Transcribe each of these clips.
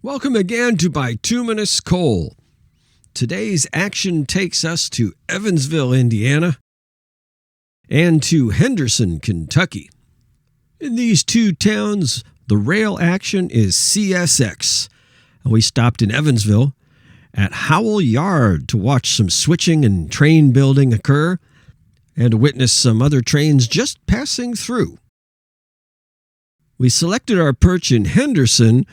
Welcome again to Bituminouskole. Today's action takes us to Evansville, Indiana, and to Henderson, Kentucky. In these two towns, the rail action is CSX, and we stopped in Evansville at Howell Yard to watch some switching and train building occur and to witness some other trains just passing through. We selected our perch in Henderson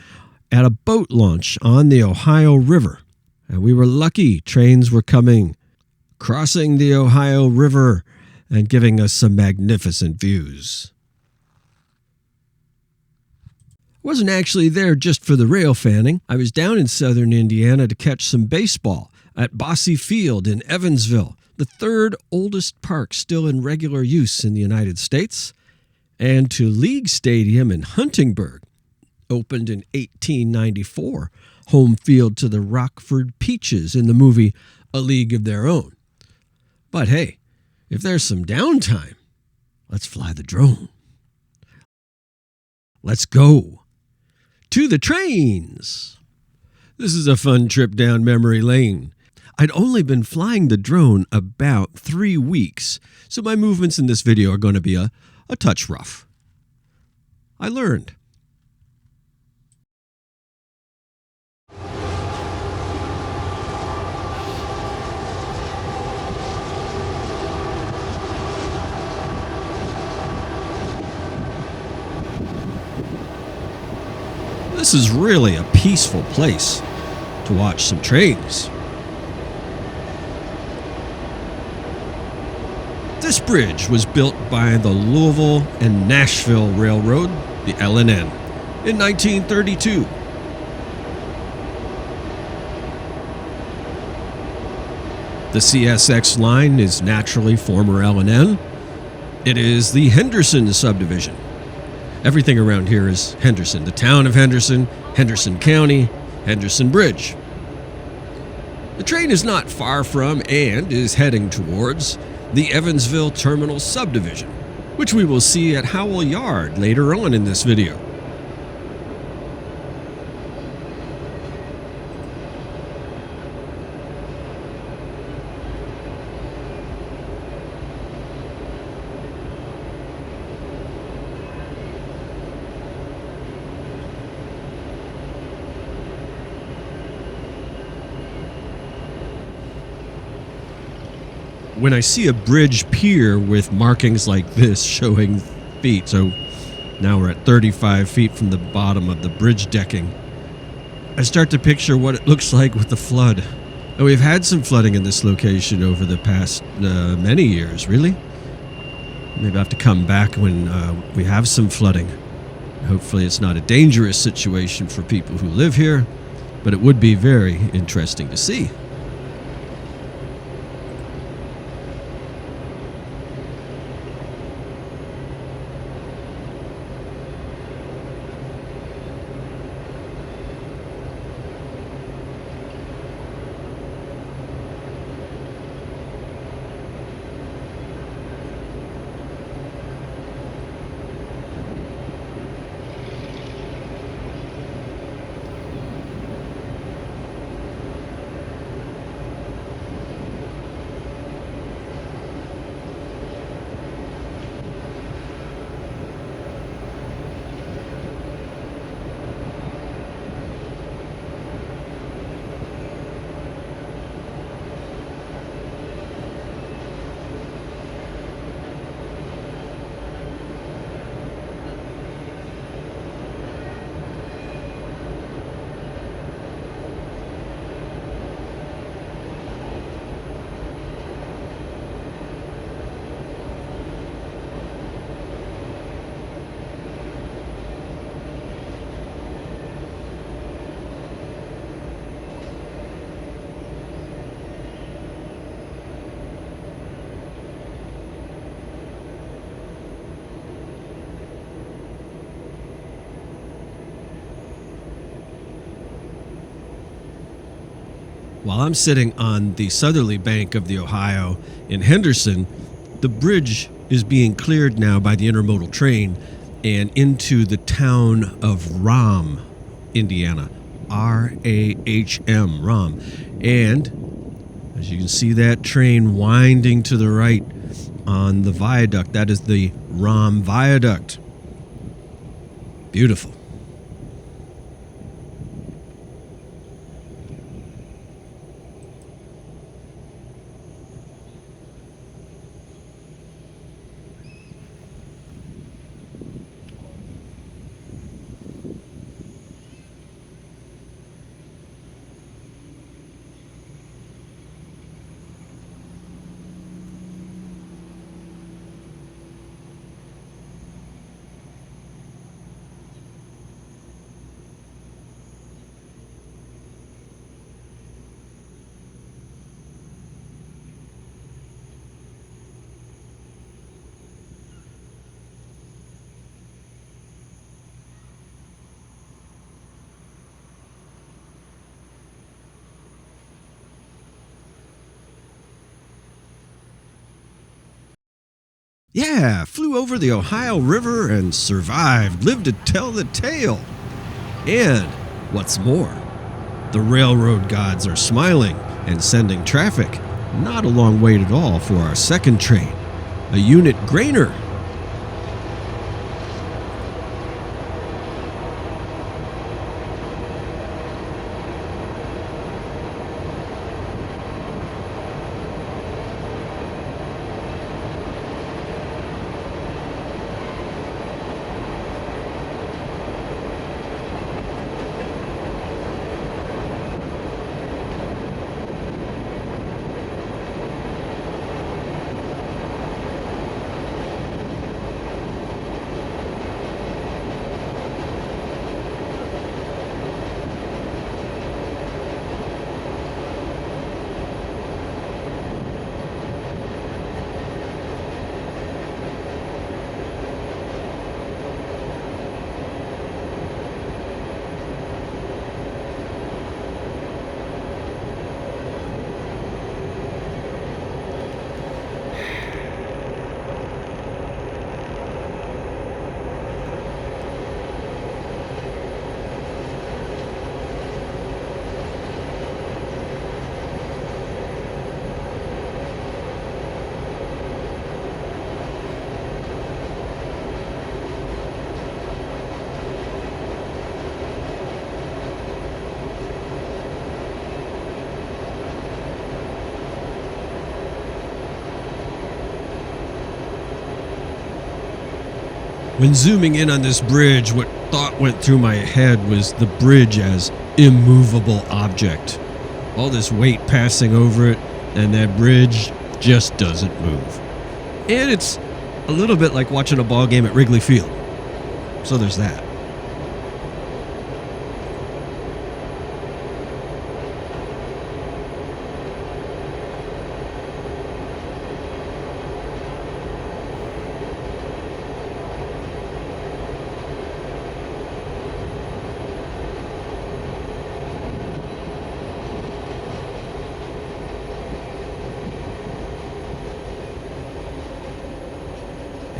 at a boat launch on the Ohio River. And we were lucky trains were coming, crossing the Ohio River and giving us some magnificent views. I wasn't actually there just for the rail fanning. I was down in southern Indiana to catch some baseball at Bosse Field in Evansville, the third oldest park still in regular use in the United States, and to League Stadium in Huntingburg, opened in 1894, home field to the Rockford Peaches in the movie A League of Their Own. But hey, if there's some downtime, let's fly the drone. Let's go to the trains. This is a fun trip down memory lane. I'd only been flying the drone about 3 weeks, so my movements in this video are going to be a touch rough. I learned. This is really a peaceful place to watch some trains. This bridge was built by the Louisville and Nashville Railroad, the L&N, in 1932. The CSX line is naturally former L&N. It is the Henderson subdivision. Everything around here is Henderson. The town of Henderson, Henderson County, Henderson Bridge. The train is not far from and is heading towards the Evansville Terminal subdivision, which we will see at Howell Yard later on in this video. When I see a bridge pier with markings like this showing feet, so now we're at 35 feet from the bottom of the bridge decking, I start to picture what it looks like with the flood. And we've had some flooding in this location over the past many years, really. Maybe I have to come back when we have some flooding. Hopefully it's not a dangerous situation for people who live here, but it would be very interesting to see. While I'm sitting on the southerly bank of the Ohio in Henderson, the bridge is being cleared now by the Intermodal train and into the town of Rahm, Indiana. R-A-H-M, Rahm. And as you can see that train winding to the right on the viaduct, that is the Rahm Viaduct. Beautiful. Yeah, flew over the Ohio River and survived, lived to tell the tale. And what's more, the railroad gods are smiling and sending traffic not a long wait at all for our second train, a unit grainer. When zooming in on this bridge, what thought went through my head was the bridge as immovable object. All this weight passing over it, and that bridge just doesn't move. And it's a little bit like watching a ball game at Wrigley Field. So there's that.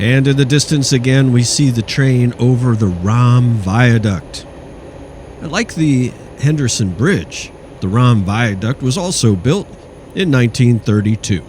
And in the distance again, we see the train over the Rahm Viaduct. Like the Henderson Bridge, the Rahm Viaduct was also built in 1932.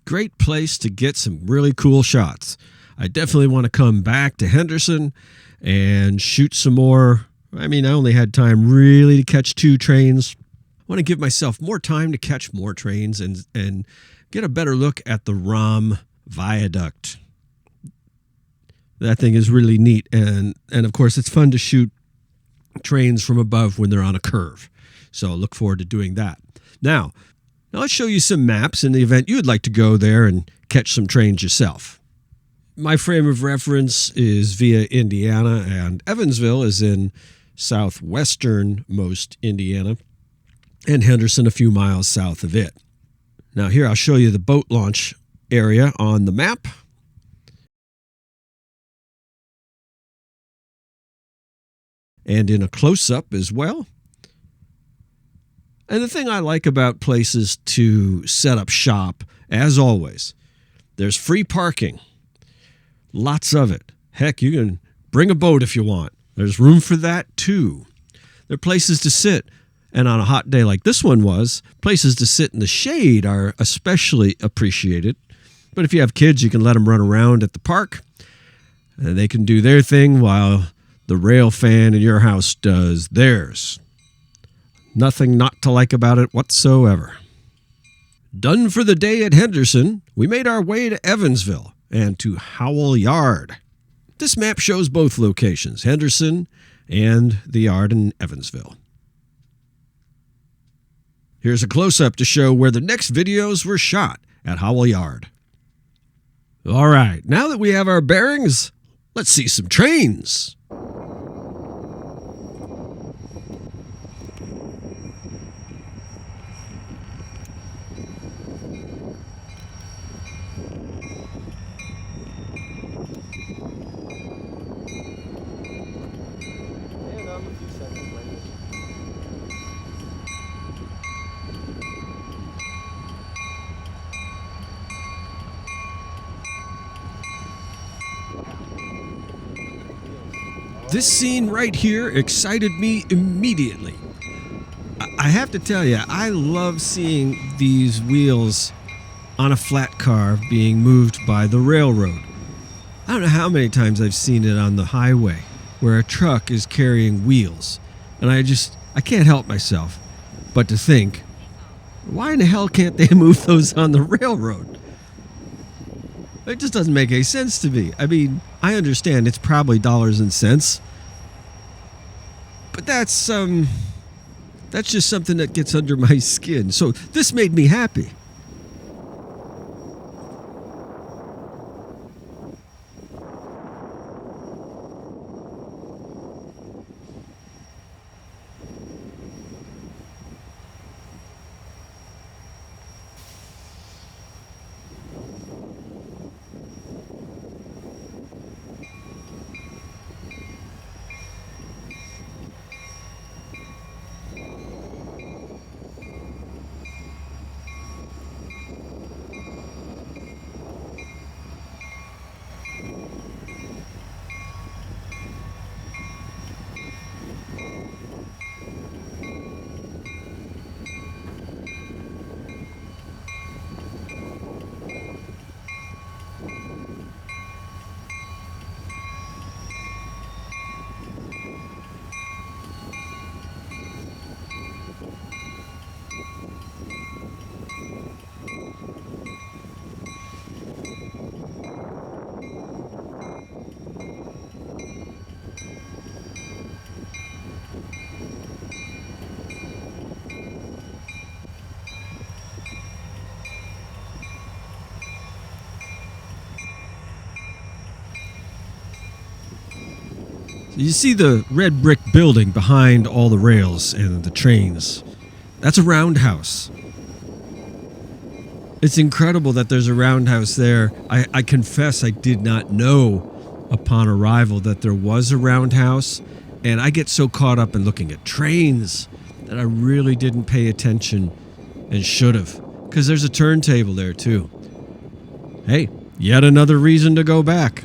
Great place to get some really cool shots. I definitely want to come back to Henderson and shoot some more. I mean, I only had time really to catch 2 trains. I want to give myself more time to catch more trains and get a better look at the Rahm Viaduct. That thing is really neat. And of course, it's fun to shoot trains from above when they're on a curve. So I look forward to doing that. Now, Now let's show you some maps in the event you'd like to go there and catch some trains yourself. My frame of reference is via Indiana, and Evansville is in southwesternmost Indiana, and Henderson a few miles south of it. Now here I'll show you the boat launch area on the map. And in a close-up as well. And the thing I like about places to set up shop, as always, there's free parking. Lots of it. Heck, you can bring a boat if you want. There's room for that too. There are places to sit. And on a hot day like this one was, places to sit in the shade are especially appreciated. But if you have kids, you can let them run around at the park. And they can do their thing while the rail fan in your house does theirs. Nothing not to like about it whatsoever. Done for the day at Henderson, we made our way to Evansville and to Howell Yard. This map shows both locations, Henderson and the yard in Evansville. Here's a close-up to show where the next videos were shot at Howell Yard. All right, now that we have our bearings, let's see some trains. This scene right here excited me immediately. I have to tell you, I love seeing these wheels on a flat car being moved by the railroad. I don't know how many times I've seen it on the highway where a truck is carrying wheels. And I can't help myself but to think, why in the hell can't they move those on the railroad? It just doesn't make any sense to me. I mean, I understand it's probably dollars and cents, but that's just something that gets under my skin. So this made me happy. You see the red brick building behind all the rails and the trains. That's a roundhouse. It's incredible that there's a roundhouse there. I confess I did not know upon arrival that there was a roundhouse, and I get so caught up in looking at trains that I really didn't pay attention and should have, because there's a turntable there too. Hey, yet another reason to go back.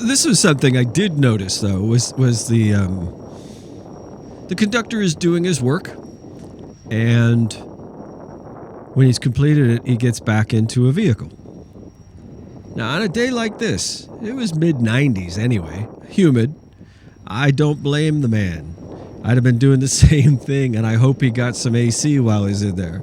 This was something I did notice, though, was the conductor is doing his work, and when he's completed it, he gets back into a vehicle. Now, on a day like this, it was mid-90s anyway, humid. I don't blame the man. I'd have been doing the same thing, and I hope he got some AC while he's in there.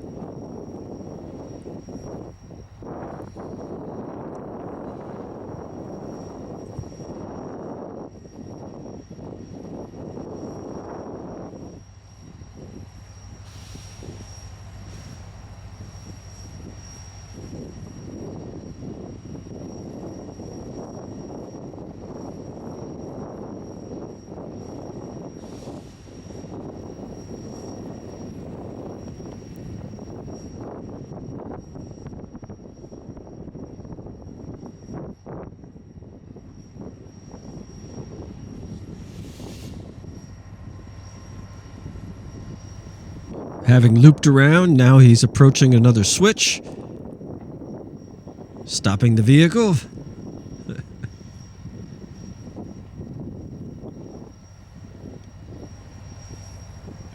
Having looped around, now he's approaching another switch, stopping the vehicle.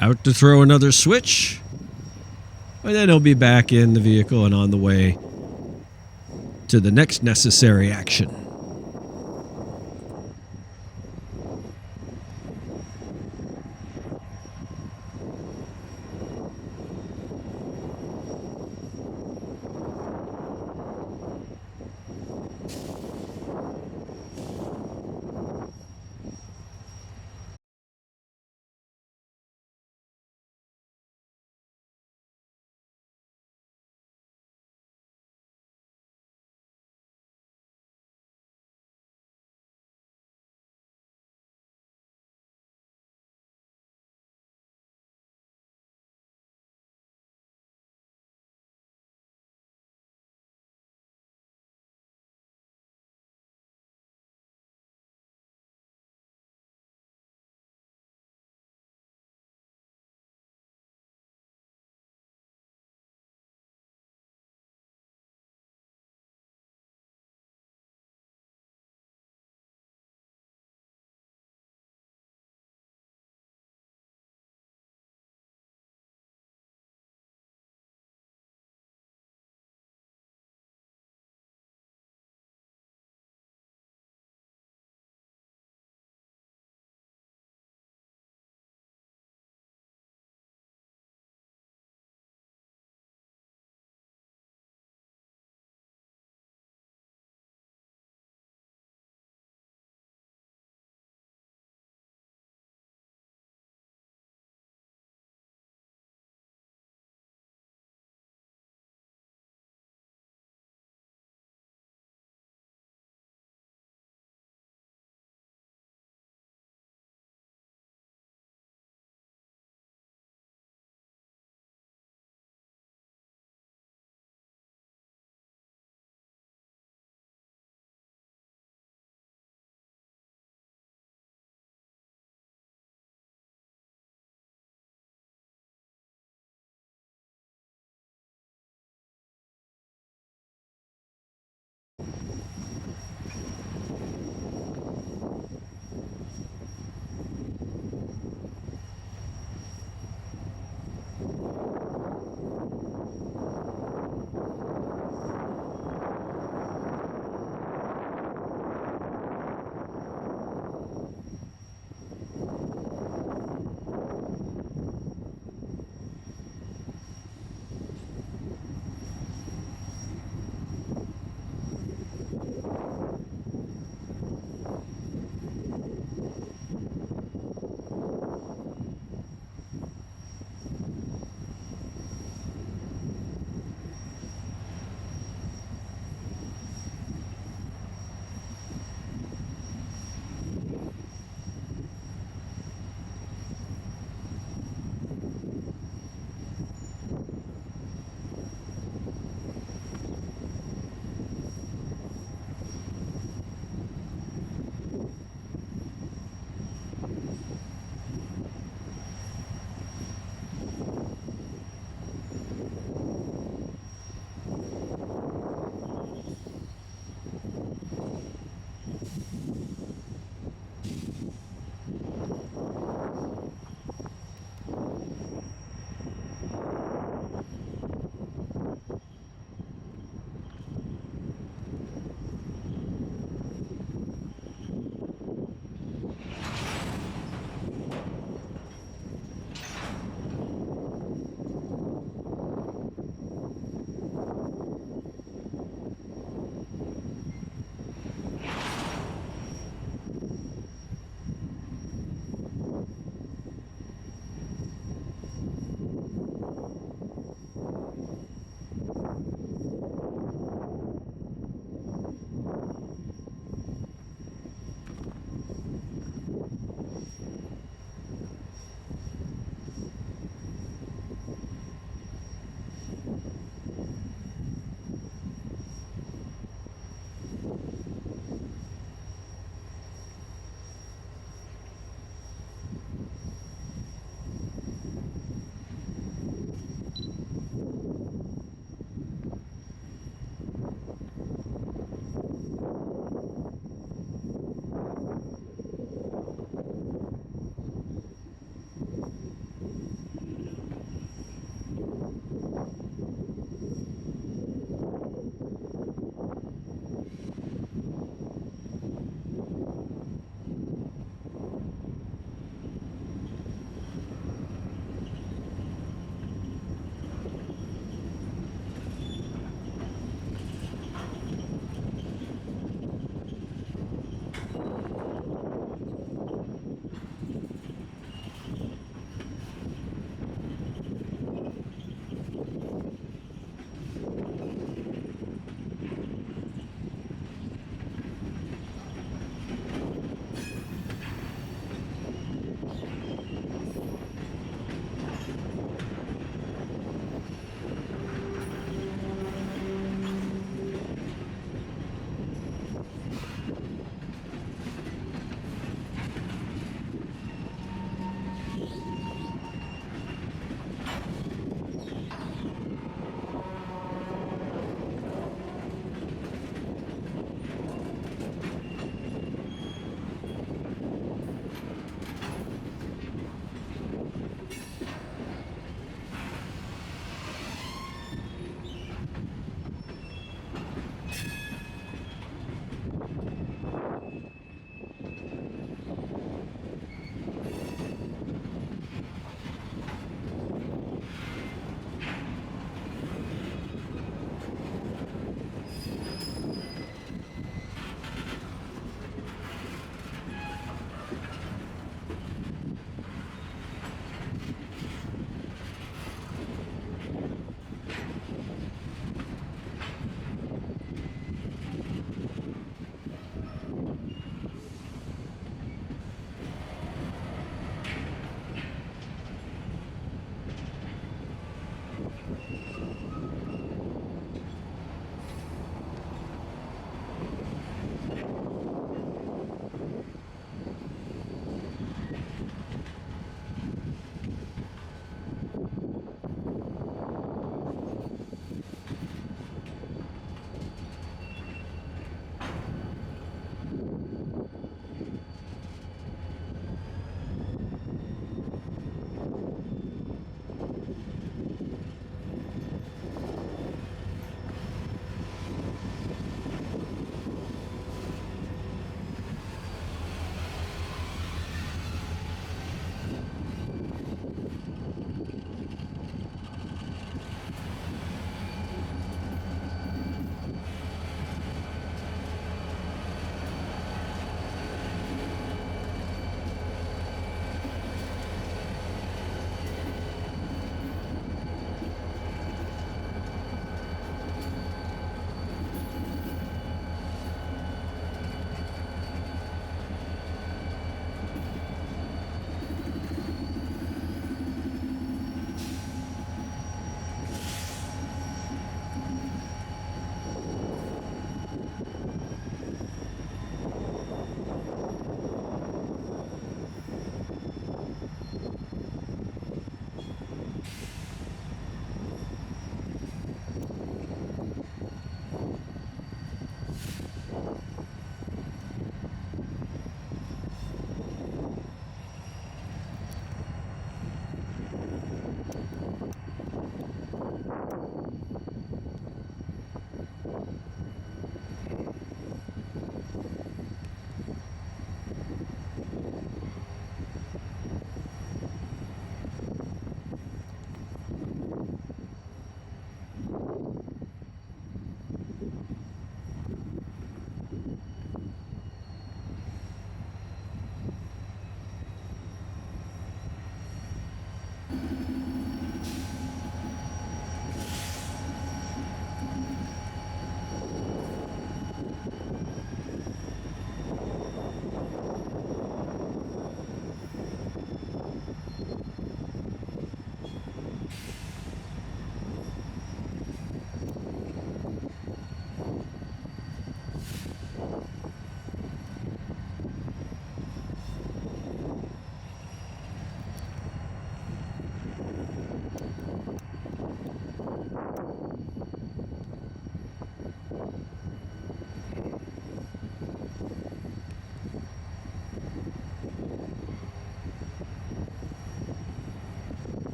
Out to throw another switch, and then he'll be back in the vehicle and on the way to the next necessary action.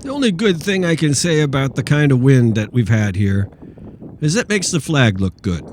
The only good thing I can say about the kind of wind that we've had here is it makes the flag look good.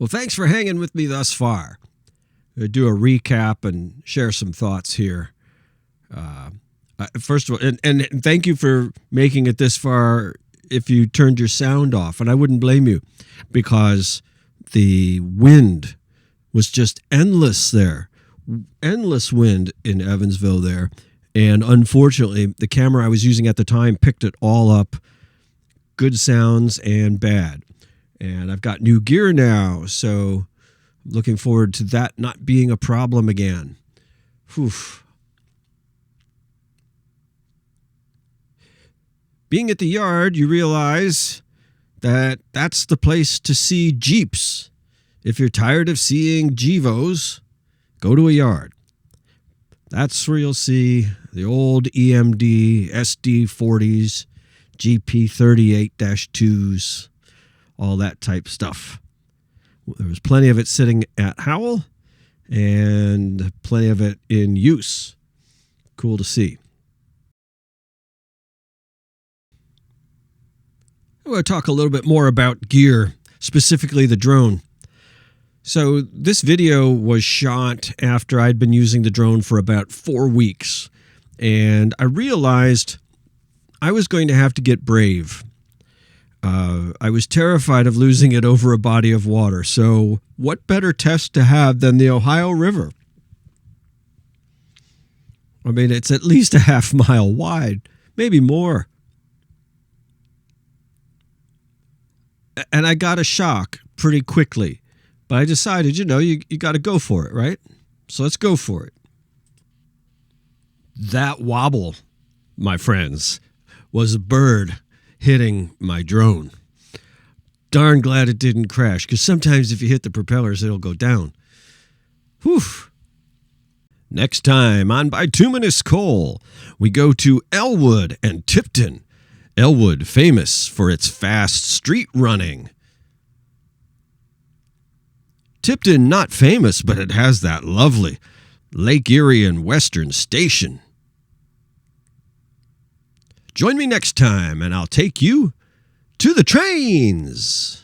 Well, thanks for hanging with me thus far. I'll do a recap and share some thoughts here. First of all, and thank you for making it this far if you turned your sound off. And I wouldn't blame you because the wind was just endless there. Endless wind in Evansville there. And unfortunately, the camera I was using at the time picked it all up. Good sounds and bad. And I've got new gear now, so I'm looking forward to that not being a problem again. Whew. Being at the yard, you realize that that's the place to see Geeps. If you're tired of seeing Gevos, go to a yard. That's where you'll see the old EMD, SD40s, GP38-2s, all that type stuff. There was plenty of it sitting at Howell and plenty of it in use. Cool to see. I want to talk a little bit more about gear, specifically the drone. So this video was shot after I'd been using the drone for about 4 weeks, and I realized I was going to have to get brave. I was terrified of losing it over a body of water, so what better test to have than the Ohio River? I mean, it's at least a half mile wide, maybe more. And I got a shock pretty quickly. But I decided, you got to go for it, right? So let's go for it. That wobble, my friends, was a bird hitting my drone. Darn glad it didn't crash, because sometimes if you hit the propellers, it'll go down. Whew. Next time on Bituminouskole, we go to Elwood and Tipton. Elwood, famous for its fast street running. Tipton, not famous, but it has that lovely Lake Erie and Western Station. Join me next time, and I'll take you to the trains.